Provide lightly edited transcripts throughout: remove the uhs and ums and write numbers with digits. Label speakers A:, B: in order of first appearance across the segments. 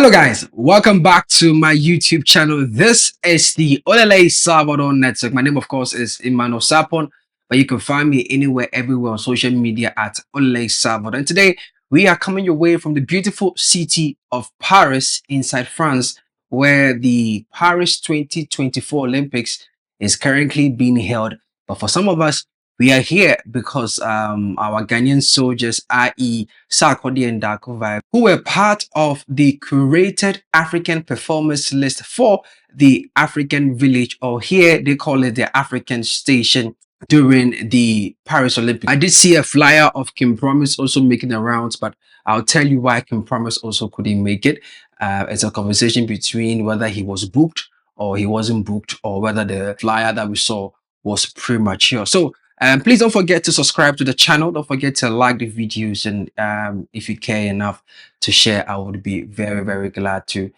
A: Hello guys, welcome back to my YouTube channel. This is the Olele Salvador Network. My name of course is Emmanuel Sapon, but you can find me anywhere, everywhere on social media at Olele Salvador. And today we are coming your way from the beautiful city of Paris inside France, where the Paris 2024 Olympics is currently being held. But for some of us, we are here because our Ghanaian soldiers, i.e. Sarkodie and Vibe, who were part of the curated African performance list for the African village, or here they call it the African station, during the Paris Olympics. I did see a flyer of Kim Promise also making the rounds, but I'll tell you why Kim Promise also couldn't make it. It's a conversation between whether he was booked or he wasn't booked, or whether the flyer that we saw was premature. So please don't forget to subscribe to the channel. Don't forget to like the videos, and if you care enough to share, I would be very, very glad to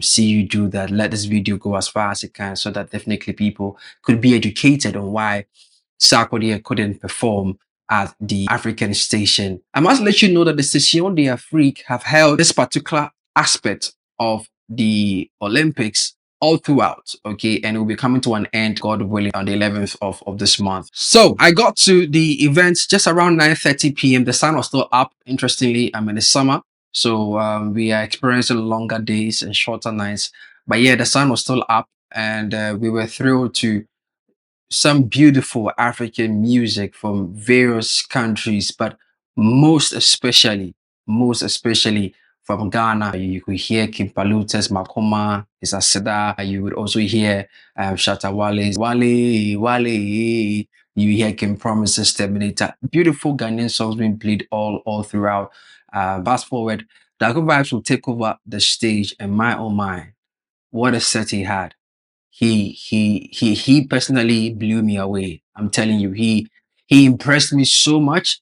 A: see you do that. Let this video go as far as it can, so that definitely people could be educated on why Sarkodie couldn't perform at the African station. I must let you know that the Station d'Afrique have held this particular aspect of the Olympics all throughout, okay, and it will be coming to an end, God willing, on the 11th of this month. So I got to the event just around 9:30 p.m. The sun was still up. Interestingly, I'm in the summer, so we are experiencing longer days and shorter nights, but yeah, the sun was still up, and we were thrilled to some beautiful African music from various countries, but most especially from Ghana. You could hear Kimpaluta's Makoma, is Aseda. You would also hear Shatta Wale's Wale, Wale. You hear Kim Promise's Terminator. Beautiful Ghanaian songs being played all throughout. Fast forward, Dago Vibes will take over the stage, and my oh my, what a set he had. He personally blew me away. I'm telling you, he impressed me so much,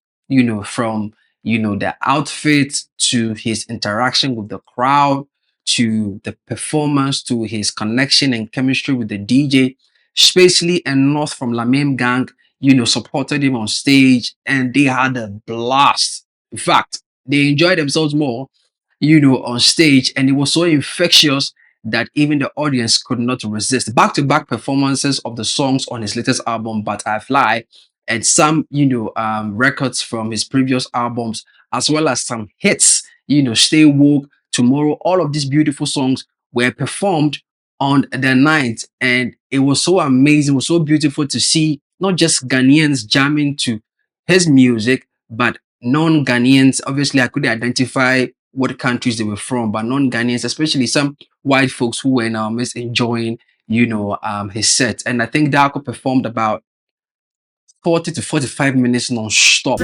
A: from the outfit to his interaction with the crowd, to the performance, to his connection and chemistry with the DJ. Spacely and North from La Meme Gang, supported him on stage, and they had a blast. In fact, they enjoyed themselves more, on stage, and it was so infectious that even the audience could not resist. Back-to-back performances of the songs on his latest album, But I Fly, and some, records from his previous albums, as well as some hits, Stay Woke, Tomorrow. All of these beautiful songs were performed on the night, and it was so amazing, it was so beautiful to see not just Ghanaians jamming to his music, but non-Ghanaians. Obviously, I couldn't identify what countries they were from, but non-Ghanaians, especially some white folks who were now enjoying, his set. And I think Darko performed about 40 to 45 minutes non-stop.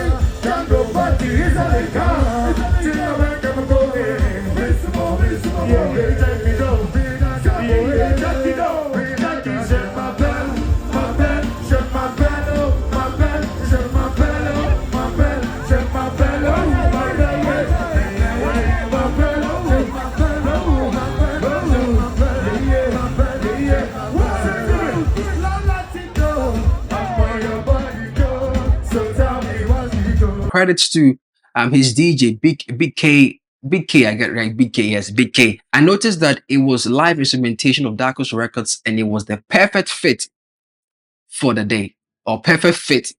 A: Credits to his DJ Big K. Big K, I get it right. Big K, yes, Big K. I noticed that it was live instrumentation of Darko's records, and it was the perfect fit for the day, or perfect fit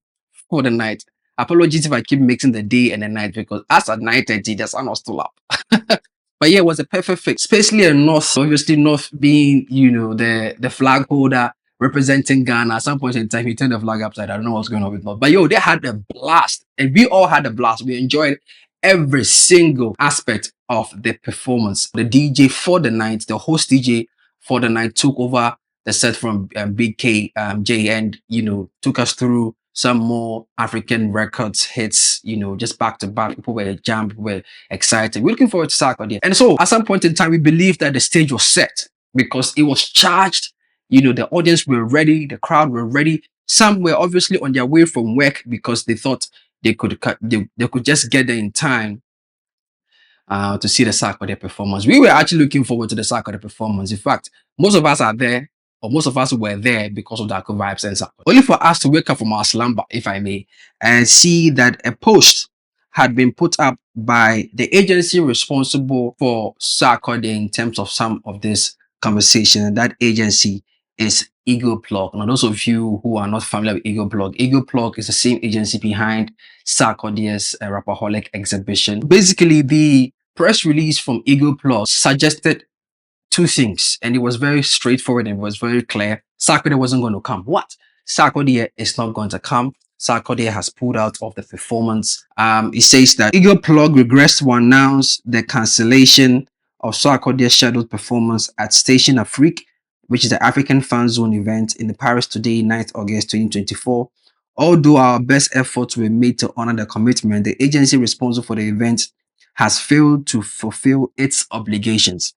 A: for the night. Apologies if I keep mixing the day and the night, because as at 9:30, the sun was still up. But yeah, it was a perfect fit. Especially in North, obviously North being, the flag holder representing Ghana. At some point in time, he turned the flag upside. I don't know what's going on with North. But yo, they had a blast. And we all had a blast. We enjoyed every single aspect of the performance. The DJ for the night, the host DJ for the night, took over the set from Big K J, and took us through some more African records hits, just back to back. People were jammed, people were excited. We're looking forward to Sarkodie. And so at some point in time, we believed that the stage was set because it was charged. The audience were ready, the crowd were ready. Some were obviously on their way from work because they thought they could just get there in time to see the Sarkodie performance. We were actually looking forward to the Sarkodie performance. In fact, most of us are there, or most of us were there because of Darko Vibes and Sarkodie. Only for us to wake up from our slumber, if I may, and see that a post had been put up by the agency responsible for Sarkodie in terms of some of this conversation. And that agency is Eagle Plug. Now, those of you who are not familiar with Eagle Plug is the same agency behind Sarkodie's Rapaholic exhibition. Basically, the press release from Eagle Plug suggested two things, and it was very straightforward and it was very clear. Sarkodie wasn't going to come. What? Sarkodie is not going to come. Sarkodie has pulled out of the performance. It says that Eagle Plug regrets to announce the cancellation of Sarkodie's scheduled performance at Station Afrique, which is the African Fan Zone event in the Paris today, 9th August 2024. Although our best efforts were made to honor the commitment, the agency responsible for the event has failed to fulfill its obligations.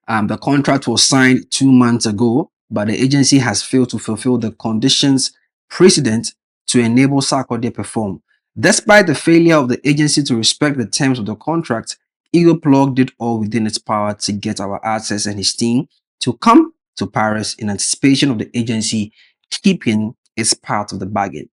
A: The contract was signed 2 months ago, but the agency has failed to fulfill the conditions precedent to enable Sarkodie to perform. Despite the failure of the agency to respect the terms of the contract, Eagle Plug did all within its power to get our artist and his team to come to Paris in anticipation of the agency keeping its part of the bargain.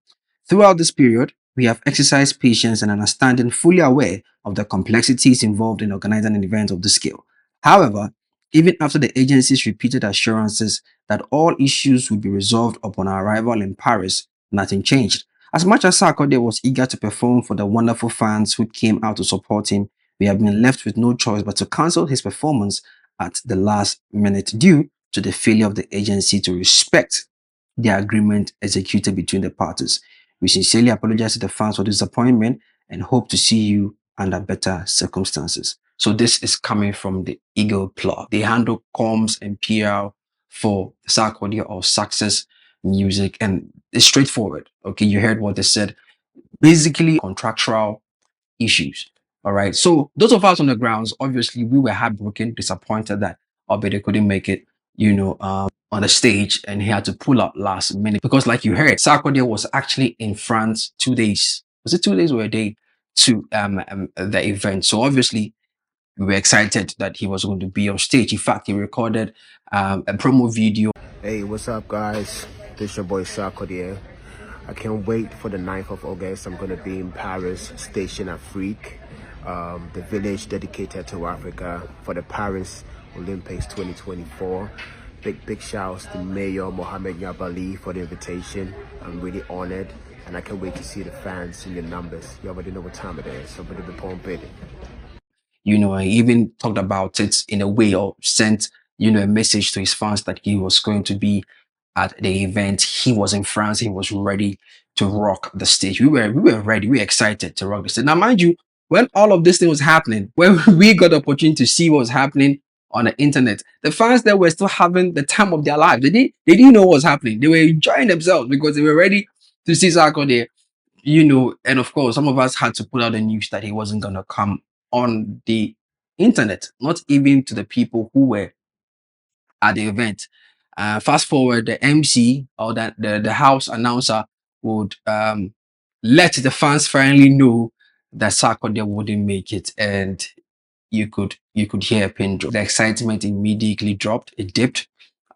A: Throughout this period, we have exercised patience and understanding, fully aware of the complexities involved in organizing an event of this scale. However, even after the agency's repeated assurances that all issues would be resolved upon our arrival in Paris, nothing changed. As much as Sarkodie was eager to perform for the wonderful fans who came out to support him, we have been left with no choice but to cancel his performance at the last minute due to the failure of the agency to respect the agreement executed between the parties. We sincerely apologize to the fans for disappointment and hope to see you under better circumstances. So this is coming from the Eagle Plug. They handle comms and PR for Sarkodie or Success Music, and it's straightforward. Okay, you heard what they said. Basically, contractual issues. All right. So those of us on the grounds, obviously, we were heartbroken, disappointed that Obede couldn't make it, on the stage, and he had to pull out last minute because, like you heard, Sarkodie was actually in France 2 days. Was it 2 days or a day to the event? So obviously, we were excited that he was going to be on stage. In fact, he recorded a promo video.
B: Hey, what's up, guys? This is your boy Sarkodie. I can't wait for the 9th of August. I'm going to be in Paris, Station Afrique, the village dedicated to Africa for the Paris Olympics 2024. Big shouts to Mayor Mohamed Yabali for the invitation. I'm really honored, and I can't wait to see the fans in the numbers. You already know what time it is. Somebody be pumping.
A: I even talked about it in a way or sent, a message to his fans that he was going to be at the event. He was in France. He was ready to rock the stage. We were ready. We were excited to rock the stage. Now, mind you, when all of this thing was happening, when we got the opportunity to see what was happening on the internet, the fans there were still having the time of their lives. They didn't know what was happening. They were enjoying themselves because they were ready to see Sarkodie, and of course, some of us had to put out the news that he wasn't going to come on the internet, not even to the people who were at the event. Fast forward, the MC or the house announcer would let the fans finally know that Sarkodie wouldn't make it, and you could hear a pin drop. The excitement immediately dropped. It dipped.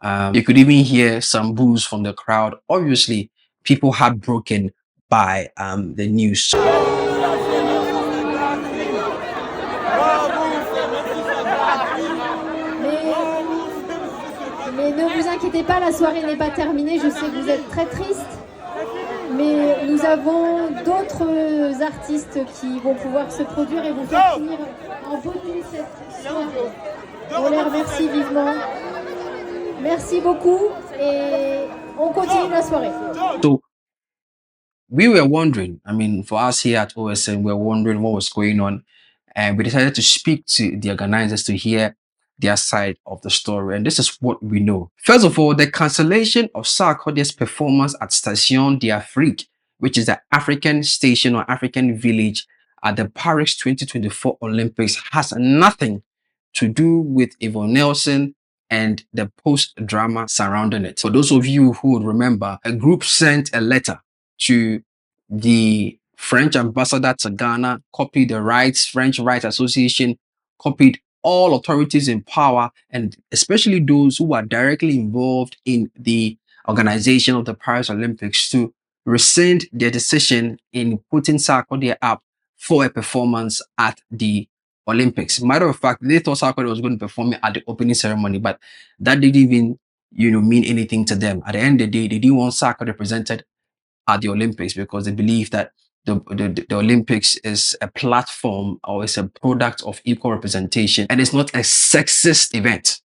A: You could even hear some boos from the crowd. Obviously, people heartbroken by the news.
C: Mais ne vous inquiétez pas, la soirée n'est pas terminée. Je sais que vous êtes très triste, mais nous avons d'autres artistes qui vont pouvoir se produire et vous faire finir en beauté cette soirée. On les remercie vivement. Merci beaucoup et on continue la soirée.
A: So we were wondering, for us here at OSN, we were wondering what was going on, and we decided to speak to the organizers to hear their side of the story. And this is what we know. First of all, the cancellation of Sarkodie's performance at Station d'Afrique, which is the African station or African village at the Paris 2024 Olympics, has nothing to do with Yvonne Nelson and the post-drama surrounding it. For those of you who would remember, a group sent a letter to the French ambassador to Ghana, copied the French Rights Association, copied all authorities in power, and especially those who are directly involved in the organization of the Paris Olympics, to rescind their decision in putting Sarkodie up for a performance at the Olympics. Matter of fact, they thought Sarkodie was going to perform at the opening ceremony, but that didn't even, mean anything to them. At the end of the day, they didn't want Sarkodie represented at the Olympics because they believe that the Olympics is a platform or it's a product of equal representation and it's not a sexist event.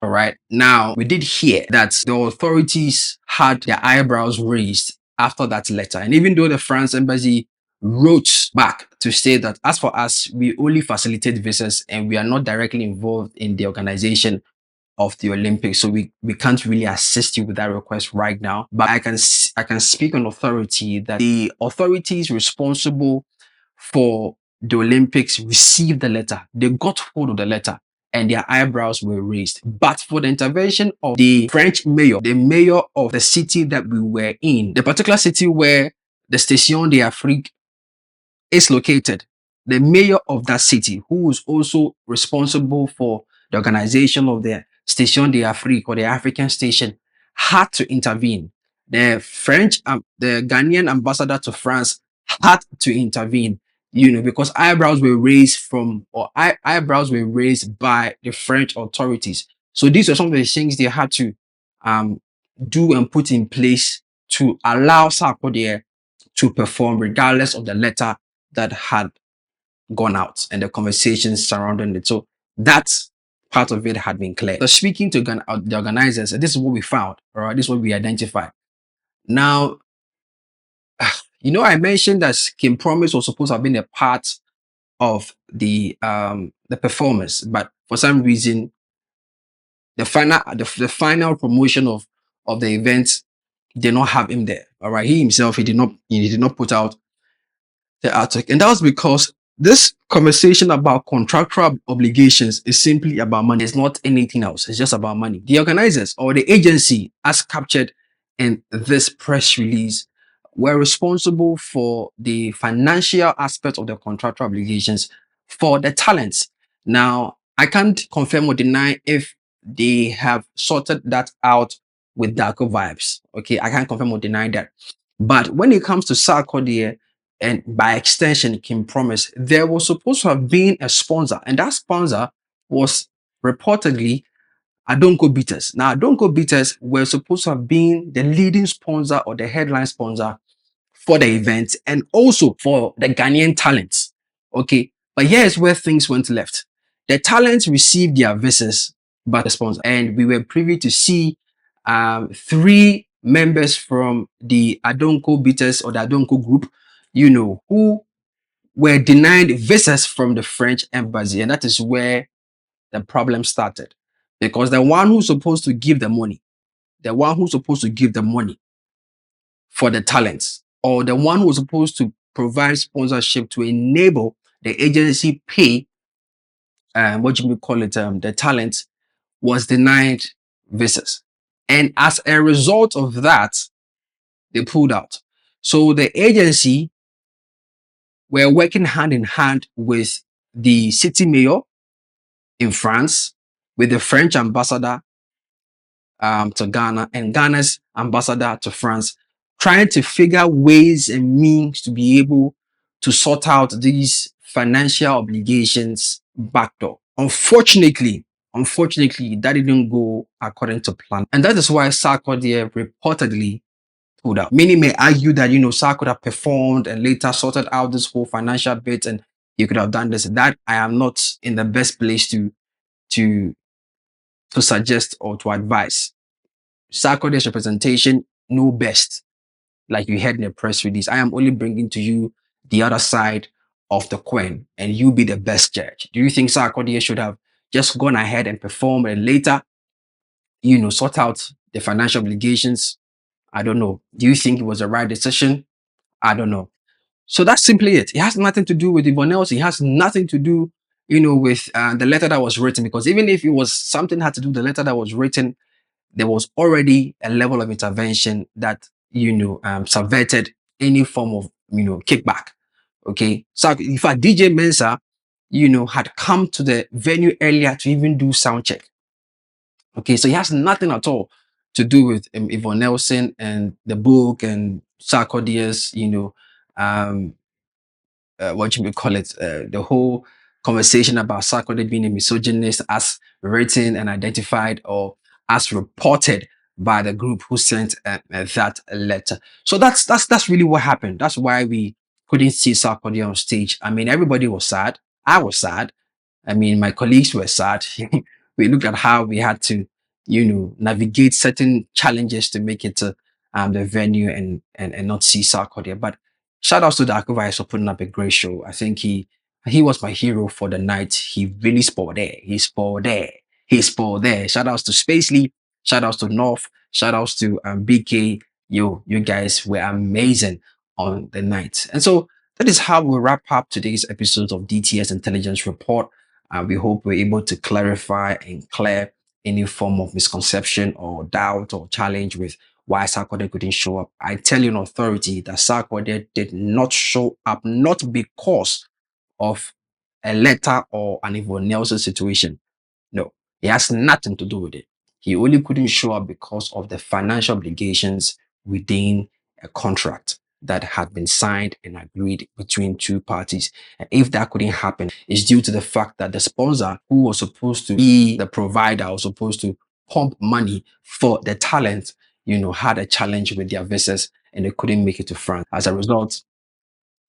A: All right. Now, we did hear that the authorities had their eyebrows raised after that letter. And even though the France embassy wrote back to say that as for us, we only facilitate visas and we are not directly involved in the organization of the Olympics, so we can't really assist you with that request right now. But I can speak on authority that the authorities responsible for the Olympics received the letter. They got hold of the letter and their eyebrows were raised. But for the intervention of the French mayor, the mayor of the city that we were in, the particular city where the Station d'Afrique is located, the mayor of that city, who is also responsible for the organization of the Station d'Afrique or the African station, had to intervene. The Ghanaian ambassador to France had to intervene, because eyebrows were raised eyebrows were raised by the French authorities. So these are some of the things they had to do and put in place to allow Sarkodie to perform regardless of the letter that had gone out and the conversations surrounding it. So that part of it had been clear. So speaking to the organizers, this is what we found, all right? This is what we identified. Now, I mentioned that Kim Promise was supposed to have been a part of the performance, but for some reason, the final promotion of the event did not have him there. All right, he himself he did not put out the article, and that was because this conversation about contractual obligations is simply about money. It's not anything else. It's just about money. The organizers or the agency, as captured in this press release, were responsible for the financial aspect of the contractual obligations for the talents. Now, I can't confirm or deny if they have sorted that out with Darko Vibes. Okay, I can't confirm or deny that. But when it comes to Sarkodie and by extension Kim Promise, there was supposed to have been a sponsor, and that sponsor was reportedly Adonko Beaters. Now, Adonko Beaters were supposed to have been the leading sponsor or the headline sponsor for the event and also for the Ghanaian talents. Okay, but here's where things went left. The talents received their visas, but the sponsor, and we were privy to see 3 members from the Adonko Beaters or the Adonko group, who were denied visas from the French embassy, and that is where the problem started. Because the one who's supposed to give the money, for the talents, or the one who's supposed to provide sponsorship to enable the agency pay, the talents, was denied visas. And as a result of that, they pulled out. So the agency were working hand in hand with the city mayor in France, with the French ambassador to Ghana and Ghana's ambassador to France, trying to figure ways and means to be able to sort out these financial obligations backdoor. Unfortunately, that didn't go according to plan. And that is why Sarkodie reportedly pulled out. Many may argue that, Sarkodie could have performed and later sorted out this whole financial bit and you could have done this. That I am not in the best place to suggest or to advise. Sarkodie's representation know best, like you heard in the press release. I am only bringing to you the other side of the coin, and you be the best judge. Do you think Sarkodie should have just gone ahead and performed and later, sort out the financial obligations? I don't know. Do you think it was the right decision? I don't know. So that's simply it. It has nothing to do with Yvonne Nelson. It has nothing to do, with the letter that was written. Because even if it was something had to do with the letter that was written, there was already a level of intervention that, subverted any form of, kickback. Okay. So in fact, DJ Mensa, had come to the venue earlier to even do sound check. Okay. So he has nothing at all to do with Yvonne Nelson and the book and Sarkodie's, what you may call it, the whole conversation about Sarkodie being a misogynist as written and identified or as reported by the group who sent that letter. So that's really what happened. That's why we couldn't see Sarkodie on stage. I mean, everybody was sad. I was sad. I mean, my colleagues were sad. We looked at how we had to, navigate certain challenges to make it to the venue and not see Sarkodie. But shout outs to the Akuvais for putting up a great show. I think he was my hero for the night. He really spoiled there. He spoiled there. He spoiled there. Shout outs to Spacely. Shout outs to North. Shout outs to BK. Yo, you guys were amazing on the night. And so that is how we wrap up today's episode of DTS Intelligence Report. We hope we're able to clarify and clear any form of misconception or doubt or challenge with why Sarkodie couldn't show up. I tell you in authority that Sarkodie did not show up, not because of a letter or an Yvonne Nelson situation. No, it has nothing to do with it. He only couldn't show up because of the financial obligations within a contract that had been signed and agreed between two parties. And if that couldn't happen, it's due to the fact that the sponsor who was supposed to be the provider was supposed to pump money for the talent, had a challenge with their visas and they couldn't make it to France. As a result,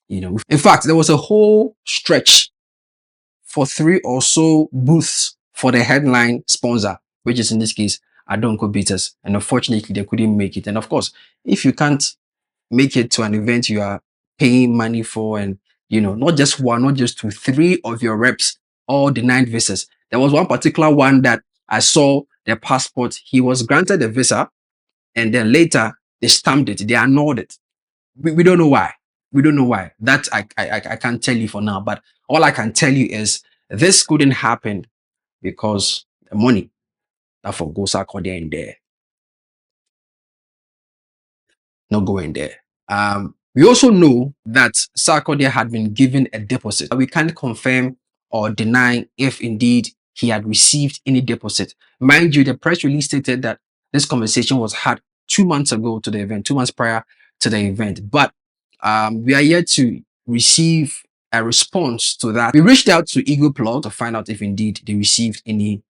A: in fact, there was a whole stretch for 3 or so booths for the headline sponsor, which is in this case Adonko Beaters. And unfortunately, they couldn't make it. And of course, if you can't make it to an event you are paying money for, and not just one, not just two, 3 of your reps all denied visas. There was one particular one that I saw their passport. He was granted a visa, and then later they stamped it. They annulled it. We don't know why. We don't know why. That I can't tell you for now. But all I can tell you is this couldn't happen because the money that for goes Sarkodie in there, not going there. We also know that Sarkodie had been given a deposit. We can't confirm or deny if indeed he had received any deposit. Mind you, the press release stated that this conversation was had 2 months ago to the event, 2 months prior to the event. But we are yet to receive a response to that. We reached out to Eagle Plug to find out if indeed they received any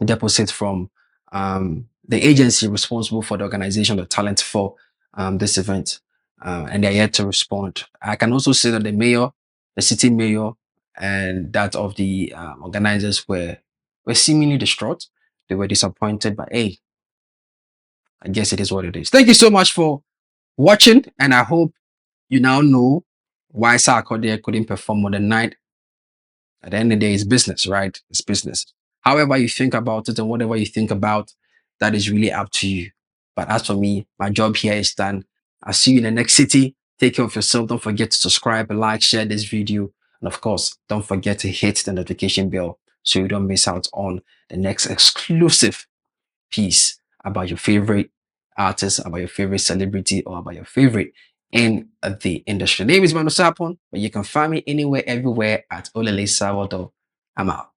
A: deposit from the agency responsible for the organization of the talent for this event, and they're yet to respond. I can also say that the mayor, the city mayor, and that of the organizers were seemingly distraught. They were disappointed, but hey, I guess it is what it is. Thank you so much for watching, and I hope you now know why Sarkodie couldn't perform on the night. At the end of the day, it's business, right? It's business. However you think about it and whatever you think about, that is really up to you. But as for me, my job here is done. I'll see you in the next city. Take care of yourself. Don't forget to subscribe, like, share this video. And of course, don't forget to hit the notification bell so you don't miss out on the next exclusive piece about your favorite artist, about your favorite celebrity, or about your favorite in the industry. My name is Manu Sapon, but you can find me anywhere, everywhere at Olele Salvador. I'm out.